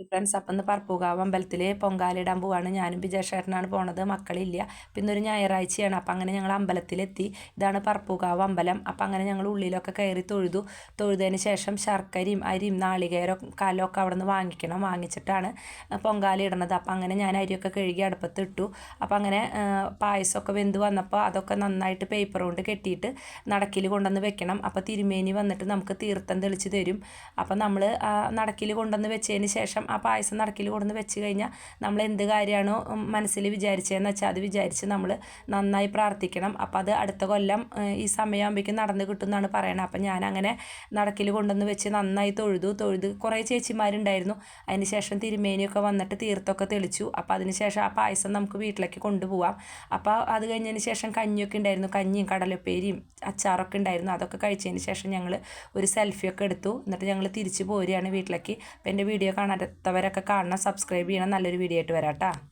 Friends അപ്പം ഇന്ന് പറപ്പൂകാവ് അമ്പലത്തിൽ പൊങ്കാലിടാൻ പോവാണ്. ഞാനും വിജയശേഖരനാണ് പോണത്, മക്കളില്ല. പിന്നെ ഒരു ഞായറാഴ്ചയാണ്. അപ്പം അങ്ങനെ ഞങ്ങൾ അമ്പലത്തിലെത്തി. ഇതാണ് പറപ്പൂകാവ് അമ്പലം. അപ്പം അങ്ങനെ ഞങ്ങൾ ഉള്ളിലൊക്കെ കയറി തൊഴുതതിന് ശേഷം ശർക്കരയും അരിയും നാളികേരം കലമൊക്കെ അവിടെ നിന്ന് വാങ്ങിച്ചിട്ടാണ് പൊങ്കാല ഇടണത്. അപ്പം അങ്ങനെ ഞാൻ അരിയൊക്കെ കഴുകി അടുപ്പത്ത് ഇട്ടു. അപ്പം അങ്ങനെ പായസമൊക്കെ വെന്ത് വന്നപ്പോൾ അതൊക്കെ നന്നായിട്ട് പേപ്പർ കൊണ്ട് കെട്ടിയിട്ട് നടക്കിൽ കൊണ്ടുവന്ന് വെക്കണം. അപ്പോൾ തിരുമേനി വന്നിട്ട് നമുക്ക് തീർത്ഥം തെളിച്ച് തരും. അപ്പം നമ്മൾ നടക്കിൽ കൊണ്ടുവന്ന് വെച്ചതിന് ശേഷം ആ പായസം നടക്കിൽ കൊണ്ടുവന്ന് വെച്ച് കഴിഞ്ഞാൽ നമ്മൾ എന്ത് കാര്യമാണോ മനസ്സിൽ വിചാരിച്ചതെന്ന് വെച്ചാൽ അത് വിചാരിച്ച് നമ്മൾ നന്നായി പ്രാർത്ഥിക്കണം. അപ്പം അത് അടുത്ത കൊല്ലം ഈ സമയമാകുമ്പോഴേക്കും നടന്ന് കിട്ടും എന്നാണ് പറയണത്. അപ്പം ഞാനങ്ങനെ നടക്കിൽ കൊണ്ടുവന്ന് വെച്ച് നന്നായി തൊഴുത് കുറേ ചേച്ചിമാരുണ്ടായിരുന്നു. അതിന് ശേഷം തിരുമേനിയൊക്കെ വന്നിട്ട് തീർത്ഥമൊക്കെ തെളിച്ചു. അപ്പോൾ അതിന് ശേഷം ആ പായസം നമുക്ക് വീട്ടിലേക്ക് കൊണ്ടുപോകാം. അപ്പോൾ അത് കഴിഞ്ഞതിന് ശേഷം കഞ്ഞിയൊക്കെ ഉണ്ടായിരുന്നു. കഞ്ഞിയും കടലപ്പേരിയും അച്ചാറൊക്കെ ഉണ്ടായിരുന്നു. അതൊക്കെ കഴിച്ചതിന് ശേഷം ഞങ്ങൾ ഒരു സെൽഫിയൊക്കെ എടുത്തു. എന്നിട്ട് ഞങ്ങൾ തിരിച്ച് പോരുകയാണ് വീട്ടിലേക്ക്. അപ്പോൾ എൻ്റെ വീഡിയോ കാണാത്തവരൊക്കെ കാണണം, സബ്സ്ക്രൈബ് ചെയ്യണം. നല്ലൊരു വീഡിയോ ആയിട്ട് വരാം കേട്ടോ.